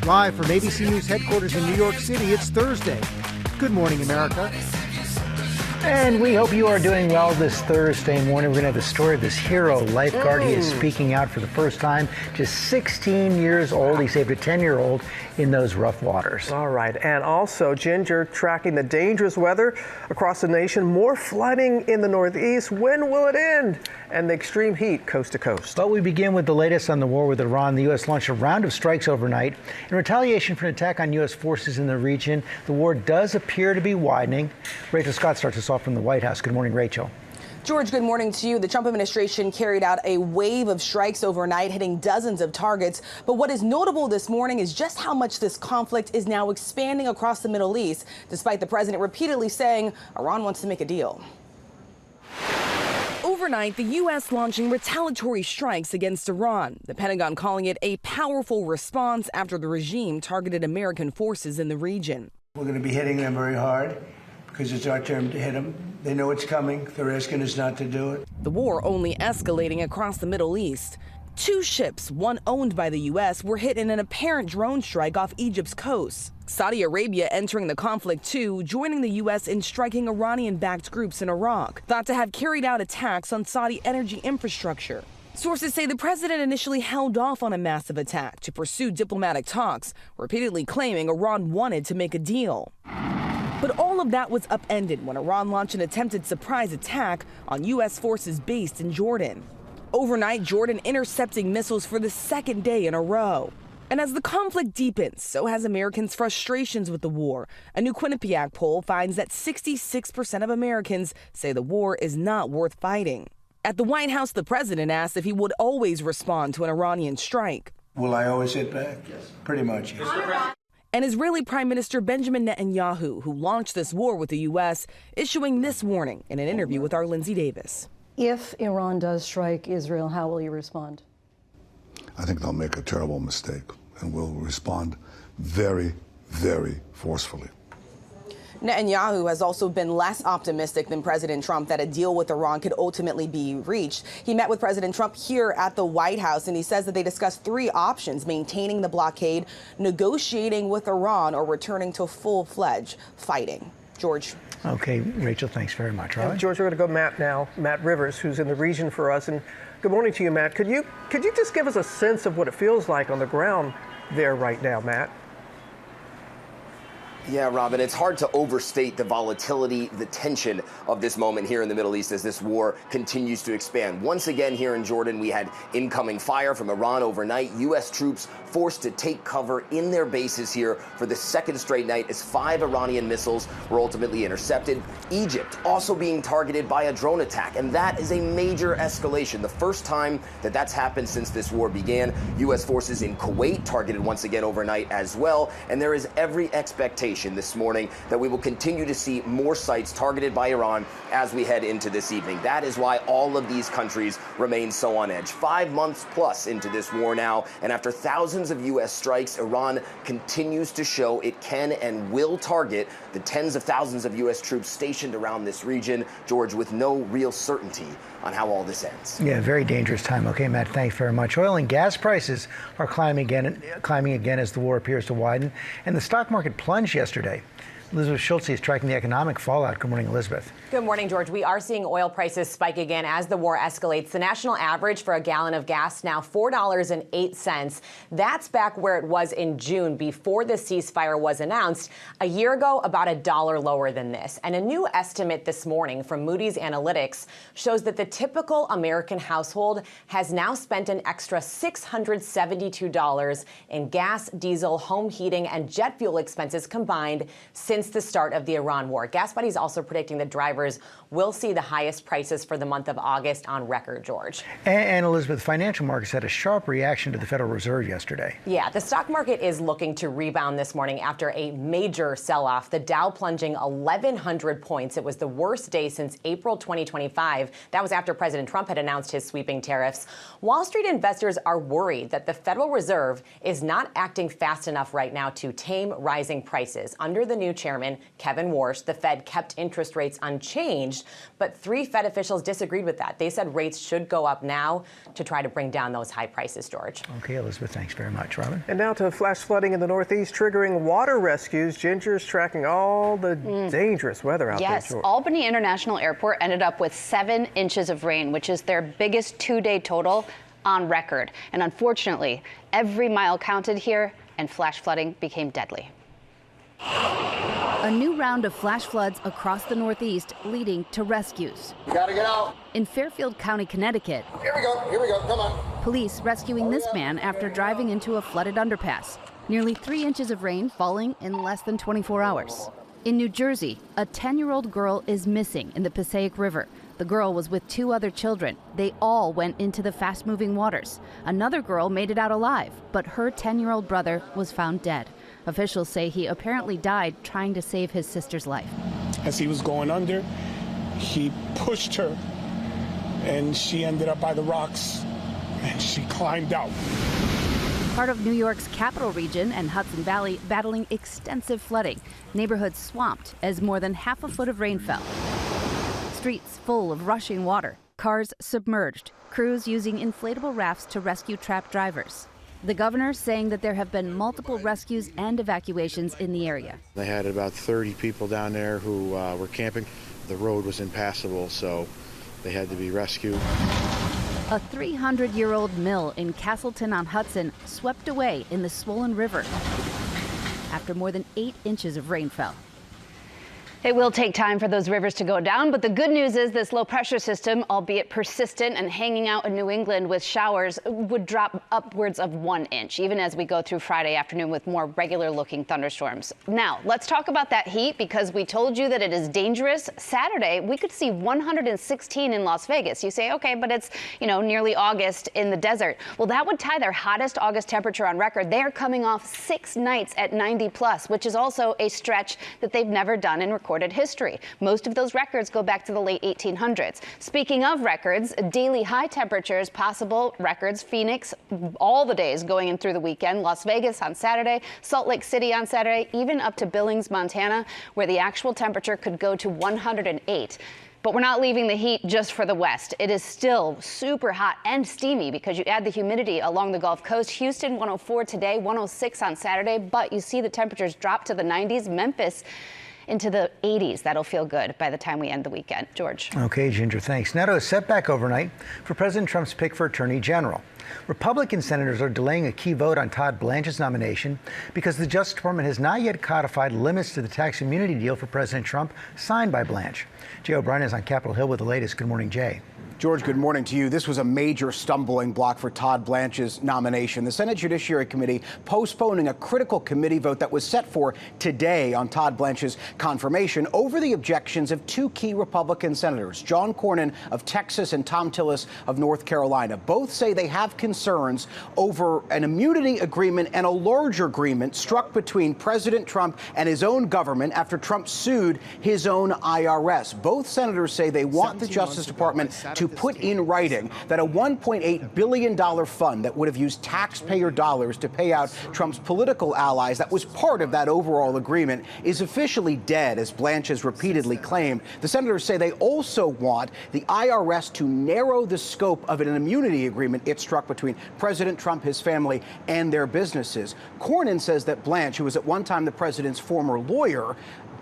Live from ABC News headquarters in New York City, it's Thursday. Good morning, America. And we hope you are doing well this Thursday morning. We're going to have the story of this hero lifeguard. He is speaking out for the first time. Just 16 years old. He saved a 10-year-old in those rough waters. All right. And also, Ginger, tracking the dangerous weather across the nation. More flooding in the Northeast. When will it end? And the extreme heat coast to coast. But we begin with the latest on the war with Iran. The U.S. launched a round of strikes overnight in retaliation for an attack on U.S. forces in the region. The war does appear to be widening. Rachel Scott starts us off from the White House. Good morning, Rachel. George, good morning to you. The Trump administration carried out a wave of strikes overnight, hitting dozens of targets. But what is notable this morning is just how much this conflict is now expanding across the Middle East, despite the president repeatedly saying Iran wants to make a deal. Overnight, the U.S. launching retaliatory strikes against Iran, the Pentagon calling it a powerful response after the regime targeted American forces in the region. We're going to be hitting them very hard because it's our turn to hit them. They know it's coming. They're asking us not to do it. The war only escalating across the Middle East. Two ships, one owned by the U.S., were hit in an apparent drone strike off Egypt's coast. Saudi Arabia entering the conflict too, joining the U.S. in striking Iranian-backed groups in Iraq, thought to have carried out attacks on Saudi energy infrastructure. Sources say the president initially held off on a massive attack to pursue diplomatic talks, repeatedly claiming Iran wanted to make a deal. But all of that was upended when Iran launched an attempted surprise attack on U.S. forces based in Jordan. Overnight, Jordan intercepting missiles for the second day in a row. And as the conflict deepens, so has Americans' frustrations with the war. A new Quinnipiac poll finds that 66% of Americans say the war is not worth fighting. At the White House, the president asked if he would always respond to an Iranian strike. Will I always hit back? Yes. Pretty much. Yes. And Israeli Prime Minister Benjamin Netanyahu, who launched this war with the U.S., issuing this warning in an interview with our Lindsay Davis. If Iran does strike Israel, how will you respond? I think they'll make a terrible mistake and will respond very, very forcefully. Netanyahu has also been less optimistic than President Trump that a deal with Iran could ultimately be reached. He met with President Trump here at the White House, and he says that they discussed three options: maintaining the blockade, negotiating with Iran, or returning to full-fledged fighting. George. Okay, Rachel, thanks very much. And George, we're going to go Matt now. Matt Rivers, who's in the region for us. And good morning to you, Matt. Could you just give us a sense of what it feels like on the ground there right now, Matt? Yeah, Robin, it's hard to overstate the volatility, the tension of this moment here in the Middle East as this war continues to expand. Once again, here in Jordan, we had incoming fire from Iran overnight. U.S. troops forced to take cover in their bases here for the second straight night as 5 Iranian missiles were ultimately intercepted. Egypt also being targeted by a drone attack, and that is a major escalation. The first time that that's happened since this war began. U.S. forces in Kuwait targeted once again overnight as well, and there is every expectation this morning that we will continue to see more sites targeted by Iran as we head into this evening. That is why all of these countries remain so on edge. 5 months plus into this war now, and after thousands of U.S. strikes, Iran continues to show it can and will target the tens of thousands of U.S. troops stationed around this region, George, with no real certainty on how all this ends. Yeah, very dangerous time. Okay, Matt, thanks very much. Oil and gas prices are climbing again as the war appears to widen, and the stock market plunged yesterday. Elizabeth Schultz is tracking the economic fallout. Good morning, Elizabeth. Good morning, George. We are seeing oil prices spike again as the war escalates. The national average for a gallon of gas now $4.08. That's back where it was in June before the ceasefire was announced. A year ago, about $1 lower than this. And a new estimate this morning from Moody's Analytics shows that the typical American household has now spent an extra $672 in gas, diesel, home heating, and jet fuel expenses combined since the start of the Iran war. GasBuddy is also predicting that drivers will see the highest prices for the month of August on record, George. And Elizabeth, financial markets had a sharp reaction to the Federal Reserve yesterday. Yeah, the stock market is looking to rebound this morning after a major sell-off. The Dow plunging 1,100 points. It was the worst day since April 2025. That was after President Trump had announced his sweeping tariffs. Wall Street investors are worried that the Federal Reserve is not acting fast enough right now to tame rising prices. Under the new chairman, Kevin Warsh, the Fed kept interest rates unchanged, but 3 Fed officials disagreed with that. They said rates should go up now to try to bring down those high prices, George. Okay, Elizabeth, thanks very much. Robin? And now to flash flooding in the Northeast, triggering water rescues. Ginger's tracking all the dangerous weather out there. Yes, George. Albany International Airport ended up with 7 inches of rain, which is their biggest 2-day total on record. And unfortunately, every mile counted here, and flash flooding became deadly. A new round of flash floods across the Northeast leading to rescues. You gotta get out. In Fairfield County, Connecticut, Here we go, come on. police rescuing this man after driving into a flooded underpass. Nearly 3 inches of rain falling in less than 24 hours. In New Jersey, a 10-year-old girl is missing in the Passaic River. The girl was with 2 other children. They all went into the fast-moving waters. Another girl made it out alive, but her 10-year-old brother was found dead. Officials say he apparently died trying to save his sister's life. As he was going under, he pushed her, and she ended up by the rocks, and she climbed out. Part of New York's capital region and Hudson Valley battling extensive flooding. Neighborhoods swamped as more than half a foot of rain fell. Streets full of rushing water, cars submerged, crews using inflatable rafts to rescue trapped drivers. The governor saying that there have been multiple rescues and evacuations in the area. They had about 30 people down there who were camping. The road was impassable, so they had to be rescued. A 300-year-old mill in Castleton-on-Hudson swept away in the swollen river after more than 8 inches of rain fell. It will take time for those rivers to go down, but the good news is this low pressure system, albeit persistent and hanging out in New England with showers, would drop upwards of 1 inch, even as we go through Friday afternoon with more regular looking thunderstorms. Now, let's talk about that heat, because we told you that it is dangerous. Saturday, we could see 116 in Las Vegas. You say, okay, but it's, nearly August in the desert. Well, that would tie their hottest August temperature on record. They are coming off 6 nights at 90 plus, which is also a stretch that they've never done in recorded history. Most of those records go back to the late 1800s. Speaking of records, daily high temperatures, possible records: Phoenix all the days going in through the weekend, Las Vegas on Saturday, Salt Lake City on Saturday, even up to Billings, Montana, where the actual temperature could go to 108. But we're not leaving the heat just for the West. It is still super hot and steamy because you add the humidity along the Gulf Coast. Houston 104 today, 106 on Saturday, but you see the temperatures drop to the 90s. Memphis into the 80s. That'll feel good by the time we end the weekend. George. Okay, Ginger, thanks. Now to a setback overnight for President Trump's pick for Attorney General. Republican senators are delaying a key vote on Todd Blanche's nomination because the Justice Department has not yet codified limits to the tax immunity deal for President Trump signed by Blanche. Jay O'Brien is on Capitol Hill with the latest. Good morning, Jay. George, good morning to you. This was a major stumbling block for Todd Blanche's nomination. The Senate Judiciary Committee postponing a critical committee vote that was set for today on Todd Blanche's confirmation over the objections of 2 key Republican senators, John Cornyn of Texas and Thom Tillis of North Carolina. Both say they have concerns over an immunity agreement and a larger agreement struck between President Trump and his own government after Trump sued his own IRS. Both senators say they want the Justice Department to put in writing that a $1.8 billion fund that would have used taxpayer dollars to pay out Trump's political allies that was part of that overall agreement is officially dead, as Blanche has repeatedly claimed. The senators say they also want the IRS to narrow the scope of an immunity agreement it struck between President Trump, his family, and their businesses. Cornyn says that Blanche, who was at one time the president's former lawyer,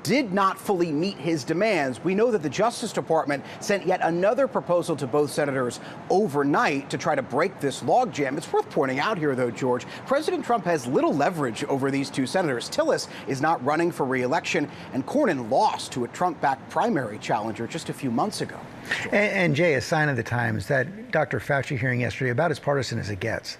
did not fully meet his demands. We know that the Justice Department sent yet another proposal to both senators overnight to try to break this logjam. It's worth pointing out here, though, George, President Trump has little leverage over these 2 senators. Tillis is not running for re-election, and Cornyn lost to a Trump-backed primary challenger just a few months ago. And Jay, a sign of the times that Dr. Fauci hearing yesterday about as partisan as it gets.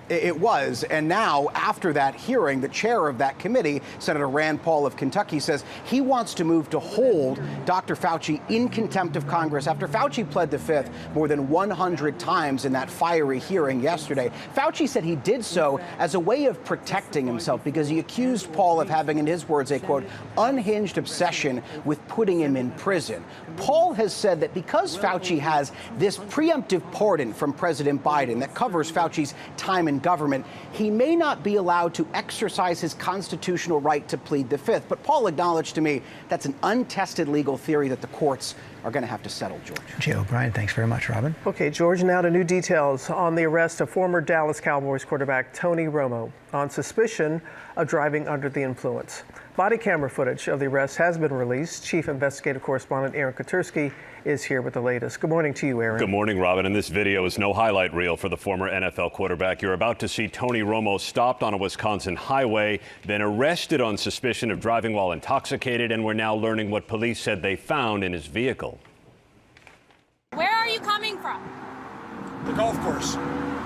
It was. And now, after that hearing, the chair of that committee, Senator Rand Paul of Kentucky, says he wants to move to hold Dr. Fauci in contempt of Congress after Fauci pled the Fifth more than 100 times in that fiery hearing yesterday. Fauci said he did so as a way of protecting himself because he accused Paul of having, in his words, a, quote, unhinged obsession with putting him in prison. Paul has said that because Fauci has this preemptive pardon from President Biden that covers Fauci's time in in government, he may not be allowed to exercise his constitutional right to plead the Fifth. But Paul acknowledged to me that's an untested legal theory that the courts are going to have to settle, George. Jay O'Brien, thanks very much, Robin. Okay, George, now to new details on the arrest of former Dallas Cowboys quarterback Tony Romo on suspicion of driving under the influence. Body camera footage of the arrest has been released. Chief Investigative Correspondent Aaron Katersky is here with the latest. Good morning to you, Aaron. Good morning, Robin. And this video is no highlight reel for the former NFL quarterback. You're about to see Tony Romo stopped on a Wisconsin highway, then arrested on suspicion of driving while intoxicated, and we're now learning what police said they found in his vehicle. Where are you coming from? The golf course.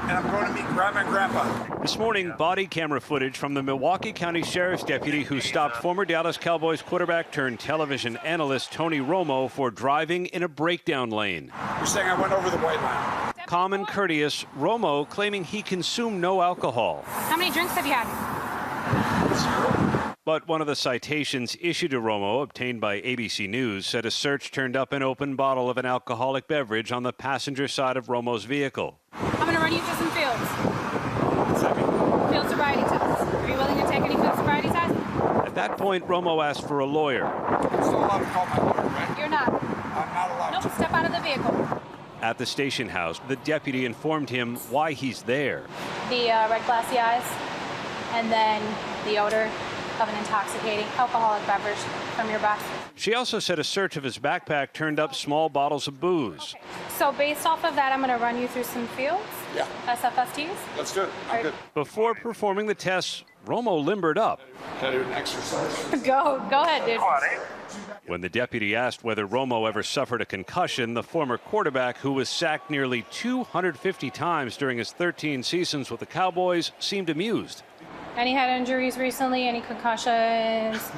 And I'm going to meet Grandma and Grandpa. This morning, body camera footage from the Milwaukee County Sheriff's deputy who stopped former Dallas Cowboys quarterback turned television analyst Tony Romo for driving in a breakdown lane. You're saying I went over the white line. Calm and courteous, Romo claiming he consumed no alcohol. How many drinks have you had? But one of the citations issued to Romo, obtained by ABC News, said a search turned up an open bottle of an alcoholic beverage on the passenger side of Romo's vehicle. I'm going to run you through some fields. Field sobriety tests. Are you willing to take any field sobriety tests? At that point, Romo asked for a lawyer. I'm still allowed to call my lawyer, right? You're not. I'm not allowed Nope, to. step out of the vehicle. At the station house, the deputy informed him why he's there. The red glassy eyes, and then the odor of an intoxicating alcoholic beverage from your breath. She also said a search of his backpack turned up small bottles of booze. Okay. So based off of that, I'm going to run you through some fields. Yeah. SFSTs. Let's do it. I'm good. Before performing the tests, Romo limbered up. Can I do an exercise? Go ahead, dude. When the deputy asked whether Romo ever suffered a concussion, the former quarterback, who was sacked nearly 250 times during his 13 seasons with the Cowboys, seemed amused. Any head injuries recently? Any concussions?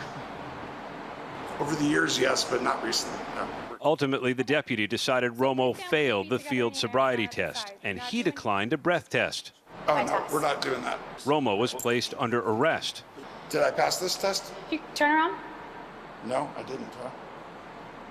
Over the years, yes, but not recently. No. Ultimately, the deputy decided Romo failed the field sobriety test, and he declined a breath test. Oh, no, we're not doing that. Romo was placed under arrest. Did I pass this test? You turn around. No, I didn't.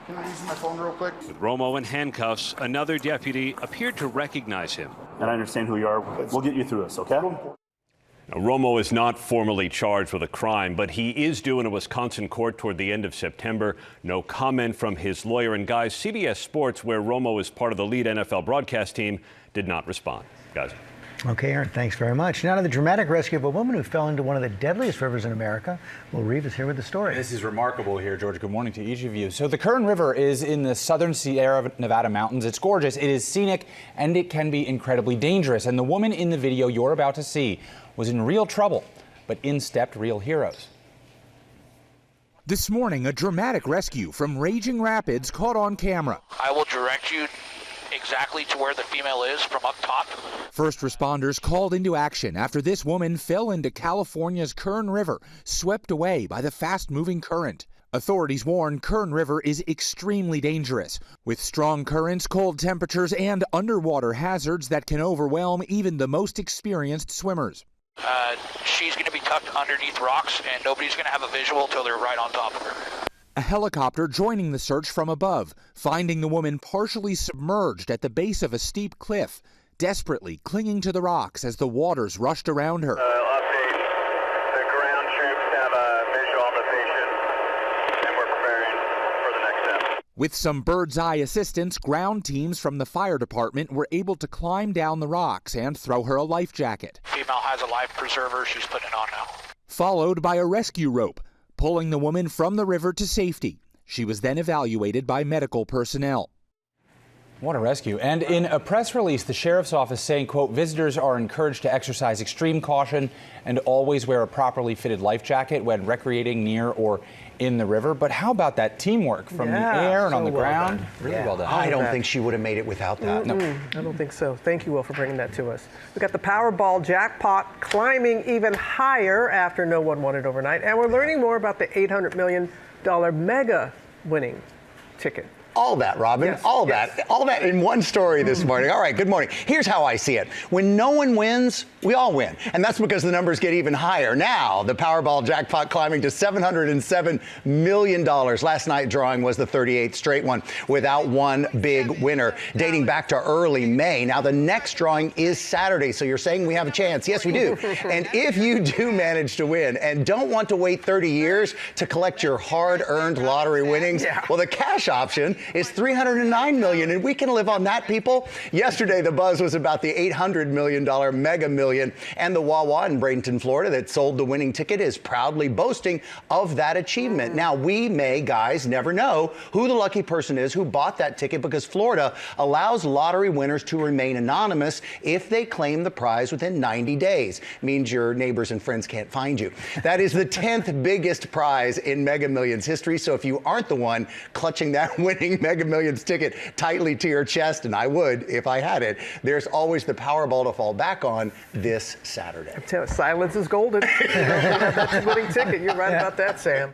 Can I use my phone real quick? With Romo in handcuffs, another deputy appeared to recognize him. And I understand who you are. We'll get you through this, okay? Now, Romo is not formally charged with a crime, but he is due in a Wisconsin court toward the end of September. No comment from his lawyer. And guys, CBS Sports, where Romo is part of the lead NFL broadcast team, did not respond. Guys. Okay, Aaron, thanks very much. Now to the dramatic rescue of a woman who fell into one of the deadliest rivers in America. Will Reeve is here with the story. This is remarkable here, George. Good morning to each of you. So the Kern River is in the southern Sierra Nevada mountains. It's gorgeous, it is scenic, and it can be incredibly dangerous. And the woman in the video you're about to see was in real trouble, but in stepped real heroes. This morning, a dramatic rescue from raging rapids caught on camera. I will direct you exactly to where the female is from up top. First responders called into action after this woman fell into California's Kern River, swept away by the fast-moving current. Authorities warn Kern River is extremely dangerous, with strong currents, cold temperatures, and underwater hazards that can overwhelm even the most experienced swimmers. She's going to be tucked underneath rocks, and nobody's going to have a visual till they're right on top of her. A helicopter joining the search from above, finding the woman partially submerged at the base of a steep cliff, desperately clinging to the rocks as the waters rushed around her. Update. The ground troops have a visual on the patient, and we're preparing for the next step. With some bird's eye assistance, ground teams from the fire department were able to climb down the rocks and throw her a life jacket. Female has a life preserver. She's putting it on now. Followed by a rescue rope, pulling the woman from the river to safety. She was then evaluated by medical personnel. What a rescue. And in a press release, the sheriff's office saying, quote, visitors are encouraged to exercise extreme caution and always wear a properly fitted life jacket when recreating near or in the river. But how about that teamwork from the air and on the ground? Really well done. I don't think she would have made it without that. No. I don't think so. Thank you, Will, for bringing that to us. We got the Powerball jackpot climbing even higher after no one won it overnight. And we're learning more about the $800 million mega winning ticket. All that, Robin. Yes, all yes. that. All that in one story this morning. All right, good morning. Here's how I see it. When no one wins, we all win. And that's because the numbers get even higher. Now, the Powerball jackpot climbing to $707 million. Last night drawing was the 38th straight one without one big winner, dating back to early May. Now, the next drawing is Saturday, so you're saying we have a chance. Yes, we do. And if you do manage to win and don't want to wait 30 years to collect your hard-earned lottery winnings, well, the cash option is $309 million, and we can live on that, people. Yesterday, the buzz was about the $800 million Mega Million, and the Wawa in Bradenton, Florida, that sold the winning ticket is proudly boasting of that achievement. Now, we may, guys, never know who the lucky person is who bought that ticket because Florida allows lottery winners to remain anonymous if they claim the prize within 90 days. Means your neighbors and friends can't find you. That is the 10th biggest prize in Mega Millions history, so if you aren't the one clutching that winning Mega Millions ticket tightly to your chest, and I would if I had it, there's always the Powerball to fall back on this Saturday. Silence is golden. That's a winning ticket. You're right about that, Sam.